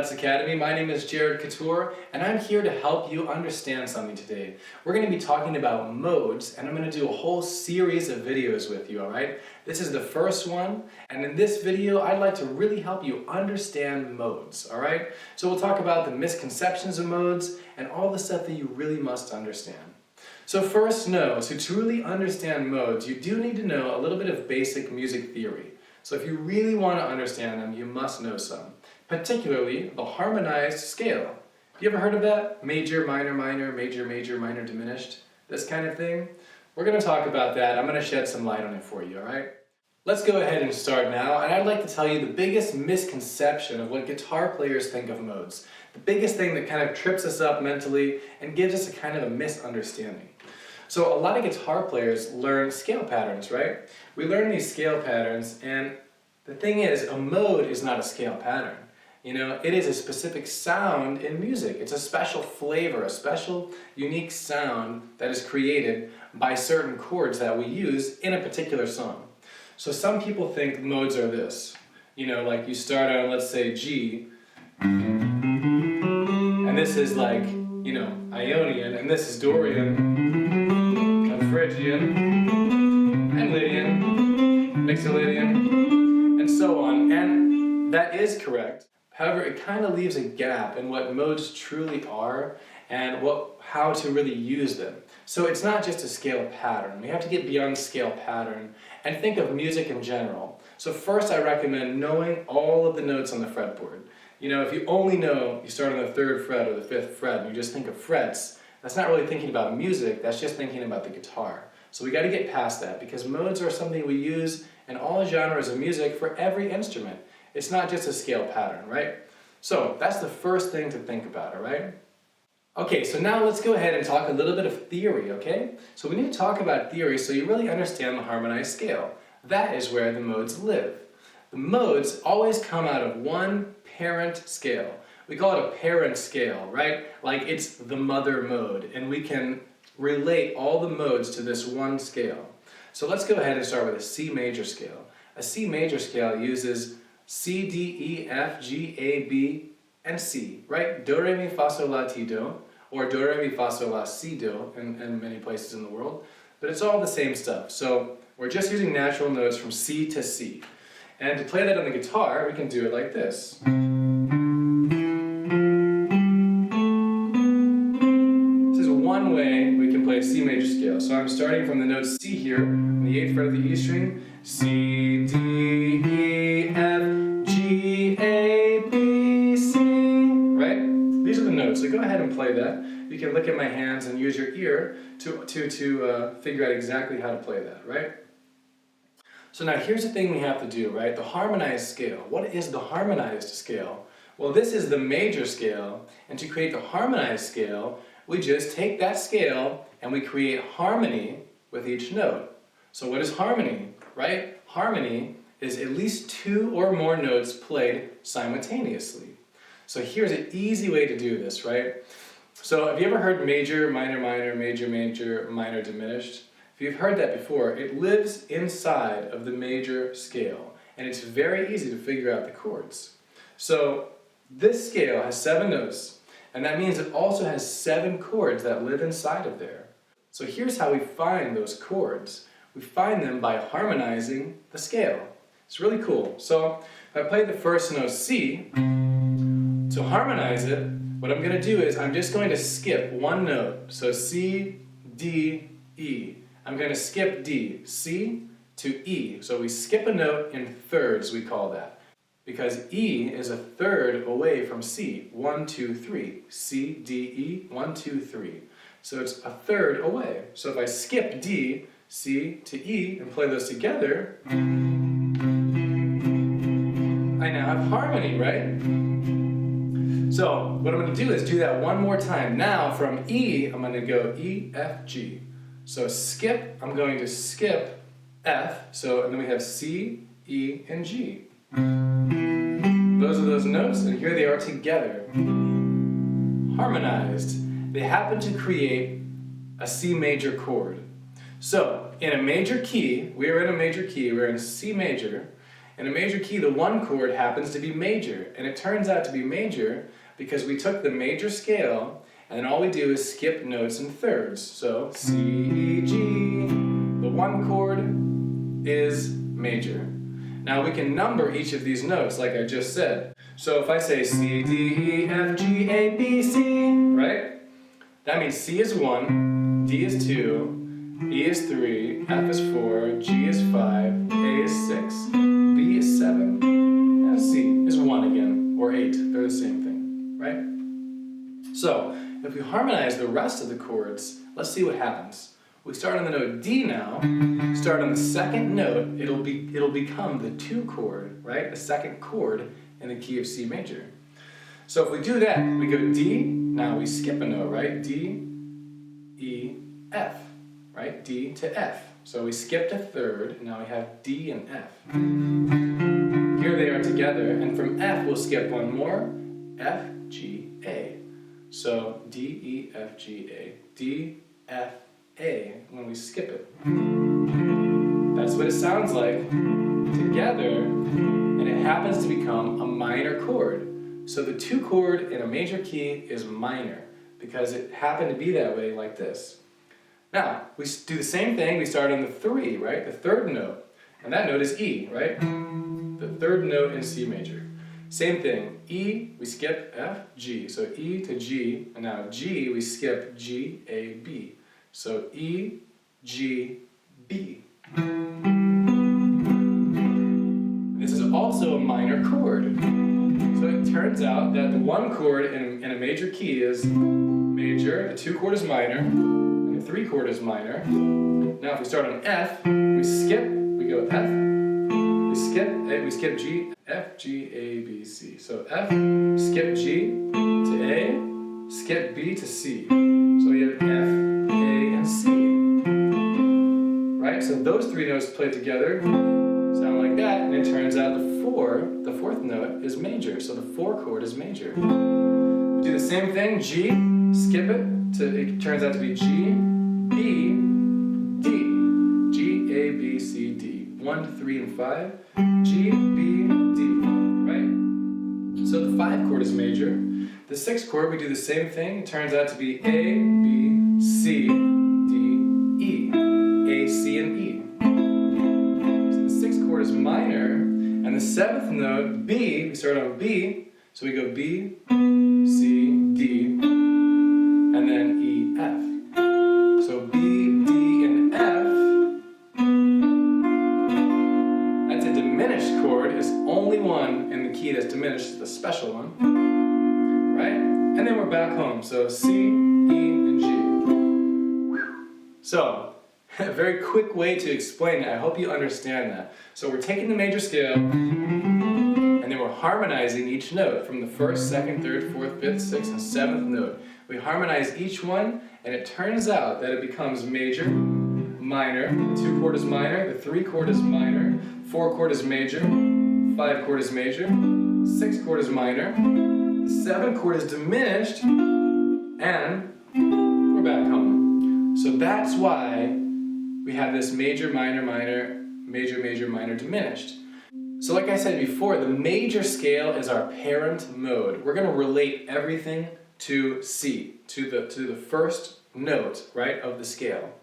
Lutz Academy. My name is Jared Couture, and I'm here to help you understand something today. We're going to be talking about modes, and I'm going to do a whole series of videos with you, alright? This is the first one, and in this video, I'd like to really help you understand modes, alright? So we'll talk about the misconceptions of modes, and all the stuff that you really must understand. So first, to truly understand modes, you do need to know a little bit of basic music theory. So if you really want to understand them, you must know some. Particularly the harmonized scale. You ever heard of that? Major, minor, minor, major, major, minor, diminished? This kind of thing? We're going to talk about that. I'm going to shed some light on it for you, alright? Let's go ahead and start now, and I'd like to tell you the biggest misconception of what guitar players think of modes. The biggest thing that kind of trips us up mentally and gives us a kind of a misunderstanding. So a lot of guitar players learn scale patterns, right? We learn these scale patterns, and the thing is, a mode is not a scale pattern. You know, it is a specific sound in music. It's a special flavor, a special, unique sound that is created by certain chords that we use in a particular song. So some people think modes are this. You know, like you start on, let's say, G, and this is like, you know, Ionian, and this is Dorian, and Phrygian, and Lydian, Mixolydian, and so on. And that is correct. However, it kind of leaves a gap in what modes truly are and how to really use them. So it's not just a scale pattern. We have to get beyond scale pattern and think of music in general. So first I recommend knowing all of the notes on the fretboard. You know, if you only know you start on the 3rd fret or the 5th fret and you just think of frets, that's not really thinking about music, that's just thinking about the guitar. So we got to get past that because modes are something we use in all genres of music for every instrument. It's not just a scale pattern, right? So that's the first thing to think about, all right? Okay, so now let's go ahead and talk a little bit of theory, okay? So we need to talk about theory so you really understand the harmonized scale. That is where the modes live. The modes always come out of one parent scale. We call it a parent scale, right? Like it's the mother mode, and we can relate all the modes to this one scale. So let's go ahead and start with a C major scale. A C major scale uses C, D, E, F, G, A, B, and C, right? Do, re, mi, fa, sol, la, ti, do, or do, re, mi, fa, sol, la, si, do in many places in the world, but it's all the same stuff. So we're just using natural notes from C to C. And to play that on the guitar, we can do it like this. This is one way we can play a C major scale. So I'm starting from the note C here, on the 8th fret of the E string, C, D, E, F, G, A, B, C, right? These are the notes, so go ahead and play that. You can look at my hands and use your ear to figure out exactly how to play that, right? So now here's the thing we have to do, right? The harmonized scale. What is the harmonized scale? Well, this is the major scale, and to create the harmonized scale, we just take that scale and we create harmony with each note. So what is harmony, right? Harmony is at least 2 or more notes played simultaneously. So here's an easy way to do this, right? So have you ever heard major, minor, minor, major, major, minor, diminished? If you've heard that before, it lives inside of the major scale, and it's very easy to figure out the chords. So this scale has 7 notes, and that means it also has 7 chords that live inside of there. So here's how we find those chords. We find them by harmonizing the scale. It's really cool. So if I play the first note C, to harmonize it, what I'm going to do is I'm just going to skip one note. So C, D, E. I'm going to skip D, C to E. So we skip a note in thirds, we call that. Because E is a third away from C. 1, 2, 3. C, D, E, 1, 2, 3. So it's a third away. So if I skip D, C to E, and play those together, I now have harmony, right? So what I'm going to do is do that one more time. Now from E, I'm going to go E, F, G. So skip, I'm going to skip F, and then we have C, E, and G. Those are those notes, and here they are together. Harmonized. They happen to create a C major chord. So, in a major key, we're in C major, In a major key, the one chord happens to be major, and it turns out to be major because we took the major scale, and then all we do is skip notes in thirds. So C, E, G, the one chord is major. Now we can number each of these notes like I just said. So if I say C, D, E, F, G, A, B, C, right? That means C is 1, D is 2, E is 3, F is 4, G is 5, A is 6, B is 7, and C is 1 again, or 8. They're the same thing, right? So if we harmonize the rest of the chords, let's see what happens. We start on the note D now, start on the second note, it'll become the 2 chord, right? The second chord in the key of C major. So if we do that, we go D, now we skip a note, right? D, E, F, right? D to F. So we skipped a third, and now we have D and F. Here they are together, and from F we'll skip one more, F, G, A. So D, E, F, G, A. D, F, A, when we skip it. That's what it sounds like together, and it happens to become a minor chord. So the 2 chord in a major key is minor, because it happened to be that way like this. Now, we do the same thing, we start on the 3, right? The third note, and that note is E, right? The third note in C major. Same thing, E, we skip F, G. So E to G, and now G, we skip G, A, B. So E, G, B. This is also a minor chord. So it turns out that the 1 chord in a major key is major, the 2 chord is minor, and the 3 chord is minor. Now if we start on F, we skip, we go F, we skip G, F, G, A, B, C. So F, skip G to A, skip B to C. So we have F, A, and C. Right? So those 3 notes play together, sound like that, and it turns out the 4th note is major, so the 4 chord is major. We do the same thing, G, skip it, it turns out to be G, B, D, G, A, B, C, D. 1 to 3 and 5, G, B, D, right? So the 5 chord is major. The 6th chord, we do the same thing, it turns out to be A, B, C, D, E. A, C, and E. So the 6th chord is minor, and the 7th note, B, we start on B, so we go B, C, D, and then E, F. So B, D, and F, that's a diminished chord, it's only one in the key that's diminished, the special one, right? And then we're back home, so C, E, and G. So, a very quick way to explain it. I hope you understand that. So we're taking the major scale, and then we're harmonizing each note from the 1st, 2nd, 3rd, 4th, 5th, 6th, and 7th note. We harmonize each one, and it turns out that it becomes major, minor, the 2 chord is minor, the 3 chord is minor, 4 chord is major, 5 chord is major, 6 chord is minor, the 7 chord is diminished, and we're back home. So that's why we have this major, minor, minor, major, major, minor, diminished. So like I said before, the major scale is our parent mode. We're going to relate everything to C, to the first note, right, of the scale.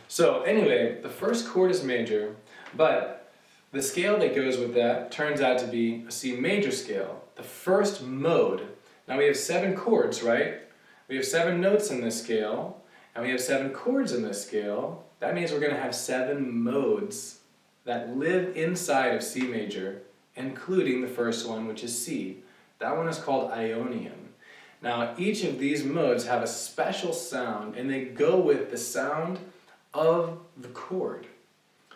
So anyway, the 1st chord is major, but the scale that goes with that turns out to be a C major scale, the first mode. Now we have 7 chords, right? We have 7 notes in this scale, and we have 7 chords in this scale. That means we're going to have 7 modes that live inside of C major, including the first one, which is C. That one is called Ionian. Now, each of these modes have a special sound, and they go with the sound of the chord.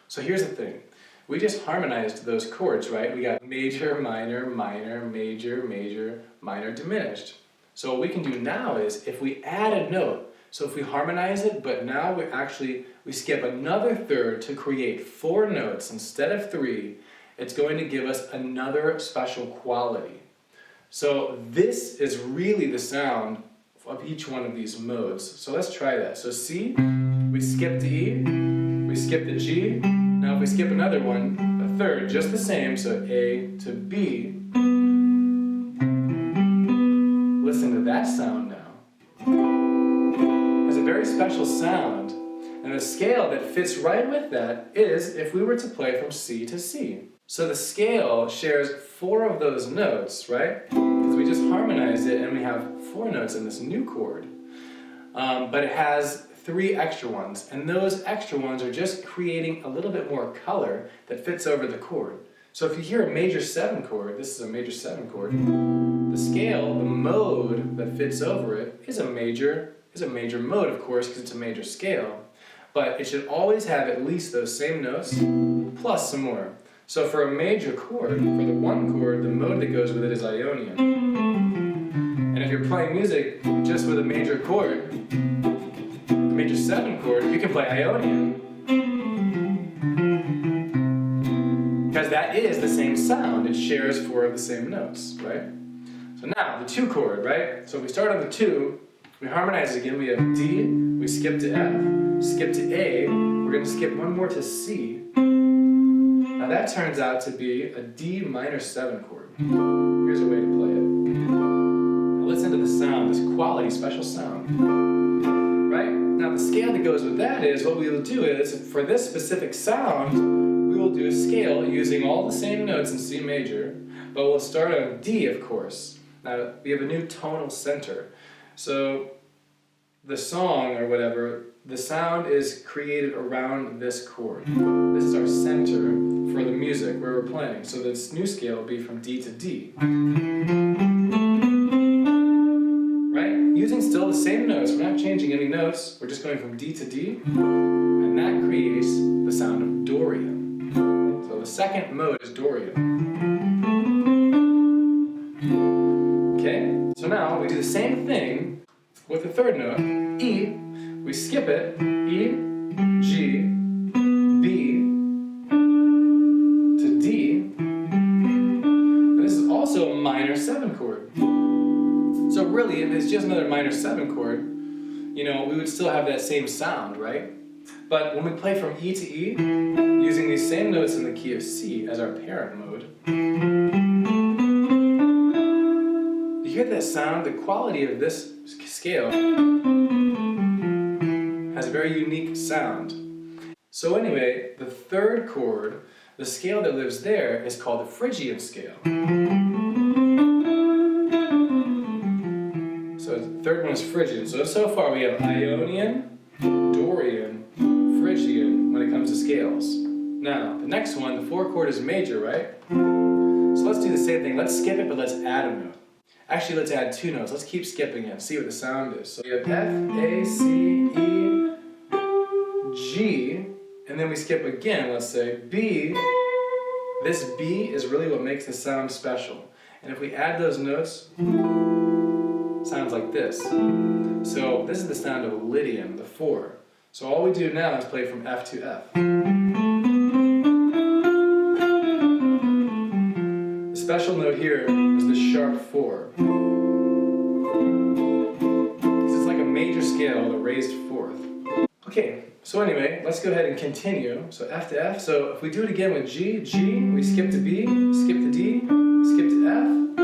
So here's the thing. We just harmonized those chords, right? We got major, minor, minor, major, major, minor, diminished. So what we can do now is, if we add a note, so if we harmonize it, but now we skip another third to create 4 notes instead of 3, it's going to give us another special quality. So this is really the sound of each one of these modes. So let's try that. So C, we skip the E, we skip the G. Now if we skip another one, a third, just the same, so A to B. Listen to that sound now. It's a very special sound, and the scale that fits right with that is if we were to play from C to C. So the scale shares 4 of those notes, right? Because we just harmonized it and we have 4 notes in this new chord. But it has 3 extra ones, and those extra ones are just creating a little bit more color that fits over the chord. So if you hear a major 7 chord, this is a major 7 chord, the scale, the mode that fits over it is a major mode, of course, because it's a major scale. But it should always have at least those same notes, plus some more. So for a major chord, for the 1 chord, the mode that goes with it is Ionian. And if you're playing music just with a major chord, a major 7 chord, you can play Ionian. Because that is the same sound, it shares 4 of the same notes, right? So now, the 2 chord, right? So if we start on the 2, we harmonize again, we have D, we skip to F, skip to A, we're going to skip 1 more to C. Now that turns out to be a D minor 7 chord. Here's a way to play it. Now listen to the sound, this quality, special sound. Right? Now the scale that goes with that is, what we will do is, for this specific sound, we will do a scale using all the same notes in C major, but we'll start on D, of course. Now we have a new tonal center. So the song, or whatever, the sound is created around this chord. This is our center for the music where we're playing. So this new scale will be from D to D. Right? Using still the same notes. We're not changing any notes. We're just going from D to D. And that creates the sound of Dorian. So the second mode is Dorian. Okay? So now we do the same thing with the third note, E. We skip it, E, G, B, to D. And this is also a minor 7 chord. So really, if it's just another minor 7 chord, you know, we would still have that same sound, right? But when we play from E to E, using these same notes in the key of C as our parent mode, you hear that sound? The quality of this scale has a very unique sound. So anyway, the third chord, the scale that lives there, is called the Phrygian scale. So the third one is Phrygian. So far we have Ionian, Dorian, Phrygian when it comes to scales. Now, the next one, the 4 chord is major, right? So let's do the same thing. Let's skip it, but let's add a note. Actually, let's add 2 notes. Let's keep skipping it and see what the sound is. So we have F, A, C, E, G, and then we skip again, let's say B. This B is really what makes the sound special. And if we add those notes, it sounds like this. So this is the sound of Lydian, the 4. So all we do now is play from F to F. The special note here is the sharp 4. It's like a major scale, a raised 4th. Okay, so anyway, let's go ahead and continue. So F to F. So if we do it again with G, G, we skip to B, skip to D, skip to F,